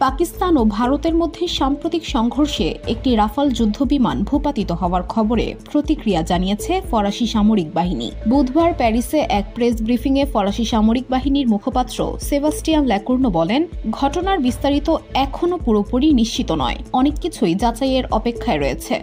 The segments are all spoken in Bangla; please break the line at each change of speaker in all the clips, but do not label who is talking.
পাকিস্তান ও ভারতের মধ্যে সাম্প্রতিক সংঘর্ষে একটি রাফাল যুদ্ধবিমান ভূপাতিত হওয়ার খবরে প্রতিক্রিয়া জানিয়েছে ফরাসি সামরিক বাহিনী। বুধবার প্যারিসে এক প্রেস ব্রিফিংয়ে ফরাসি সামরিক বাহিনীর মুখপাত্র সেবাস্টিয়ান ল্যাকুর্নো বলেন, ঘটনার বিস্তারিত এখনও পুরোপুরি নিশ্চিত নয়, অনেক কিছুই যাচাইয়ের অপেক্ষায় রয়েছে।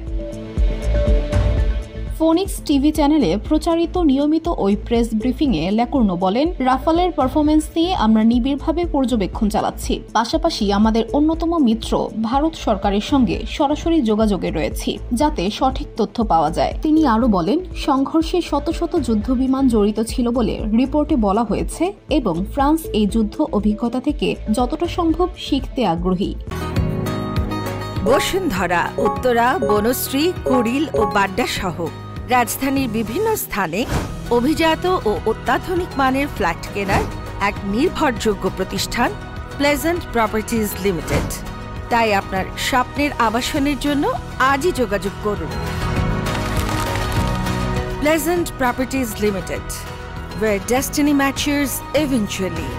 ফোনিক্স টিভি চ্যানেলে প্রচারিত নিয়মিত ওই প্রেস ব্রিফিংয়ে ল্যাকুর্নো বলেন, রাফালের পারফরমেন্স নিয়ে আমরা নিবিড়ভাবে পর্যবেক্ষণ চালাচ্ছি। পাশাপাশি আমাদের অন্যতম মিত্র ভারত সরকারের সঙ্গে সরাসরি যোগাযোগে রয়েছি, যাতে সঠিক তথ্য পাওয়া যায়। তিনি আরও বলেন, সংঘর্ষে শত শত যুদ্ধবিমান জড়িত ছিল বলে রিপোর্টে বলা হয়েছে এবং ফ্রান্স এই যুদ্ধ অভিজ্ঞতা থেকে যতটা সম্ভব শিখতে আগ্রহী।
বসুন্ধরা, উত্তরা, বনশ্রী, কুড়িল ও বাড্ডা সহ রাজধানীর বিভিন্ন স্থানে অভিজাত ও অত্যাধুনিক মানের ফ্ল্যাট কেনার এক নির্ভরযোগ্য প্রতিষ্ঠান প্লেজেন্ট প্রপার্টিজ লিমিটেড। তাই আপনার স্বপ্নের আবাসনের জন্য আজই যোগাযোগ করুন। Pleasant properties limited, where destiny matures eventually।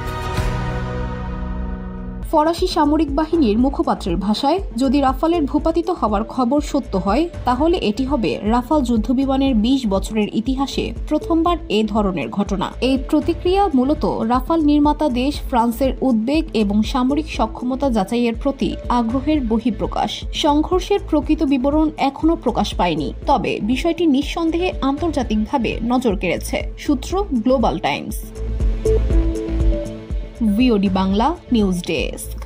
ফরাসি সামরিক বাহিনীর মুখপাত্রের ভাষায়, যদি রাফালের ভূপাতিত হওয়ার খবর সত্য হয়, তাহলে এটি হবে রাফাল যুদ্ধবিমানের ২০ বছরের ইতিহাসে প্রথমবার এ ধরনের ঘটনা। এই প্রতিক্রিয়া মূলত রাফাল নির্মাতা দেশ ফ্রান্সের উদ্বেগ এবং সামরিক সক্ষমতা যাচাইয়ের প্রতি আগ্রহের বহিঃপ্রকাশ। সংঘর্ষের প্রকৃত বিবরণ এখনও প্রকাশ পায়নি, তবে বিষয়টি নিঃসন্দেহে আন্তর্জাতিকভাবে নজর কেড়েছে। সূত্র global Times. VOD Bangla news desk.